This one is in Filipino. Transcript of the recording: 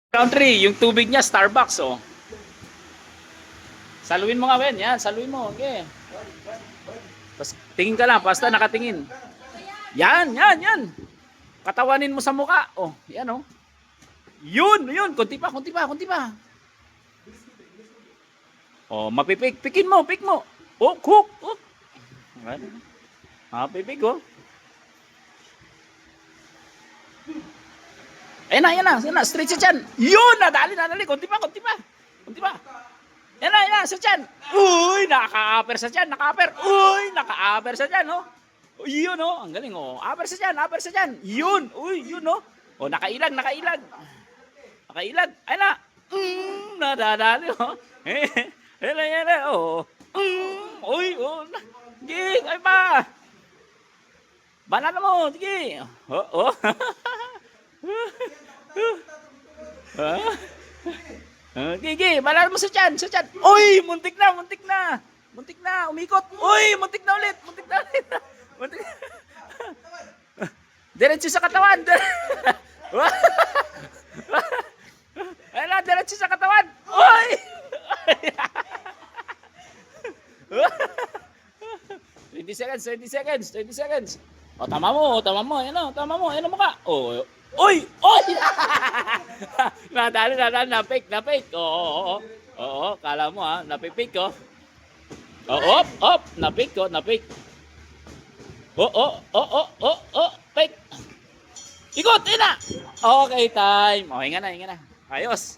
Country, yung tubig niya, Starbucks, oh. Saluin mo nga, Ben. Yan, saluin mo. Okay. Tapos, tingin ka lang, basta nakatingin. Yan, yan, yan. Katawanin mo sa mukha. Oh, yan, oh. Yun, yun. Kunti pa, kunti pa, kunti pa. Oh, mapipik. Pikin mo, pik mo. Oh, cook. Oh. Mapipik, oh. Ayan na, ayan na. Straight sa tiyan. Yun, nadali, nadali. Kunti pa, kunti pa. Kunti pa. Yan na, sa tiyan. Uy, naka-upper sa tiyan, naka-upper. Uy, naka-upper sa tiyan, oh. Yun, oh. Ang galing, oh. Upper sa tiyan, upper sa tiyan. Yun, uy, yun, oh. Oh, nakailag, nakailag. Nakailag. Ayan na. Nadadali, oh. Yan na, oh. Uy, oh. Sige, ay pa. Banana mo, sige. Oh, oh. Gigi, malala mo sa tiyan, sa tiyan. Uy, muntik na, muntik na. Muntik na, umikot. Uy, muntik na ulit, muntik na ulit. Muntik na. Diretso sa katawan. Ayun na, diretso sa katawan. Uy! 20 seconds, 20 seconds, 20 seconds. O, tama mo, ayan o, tama mo ka. O, uy! Uy! nadali, na-fake. Oo, kala mo ha, napipik ko. Op, na-fake ko, na-fake. Fake. Ikot, na. Okay, time. O, hinga na. Ayos.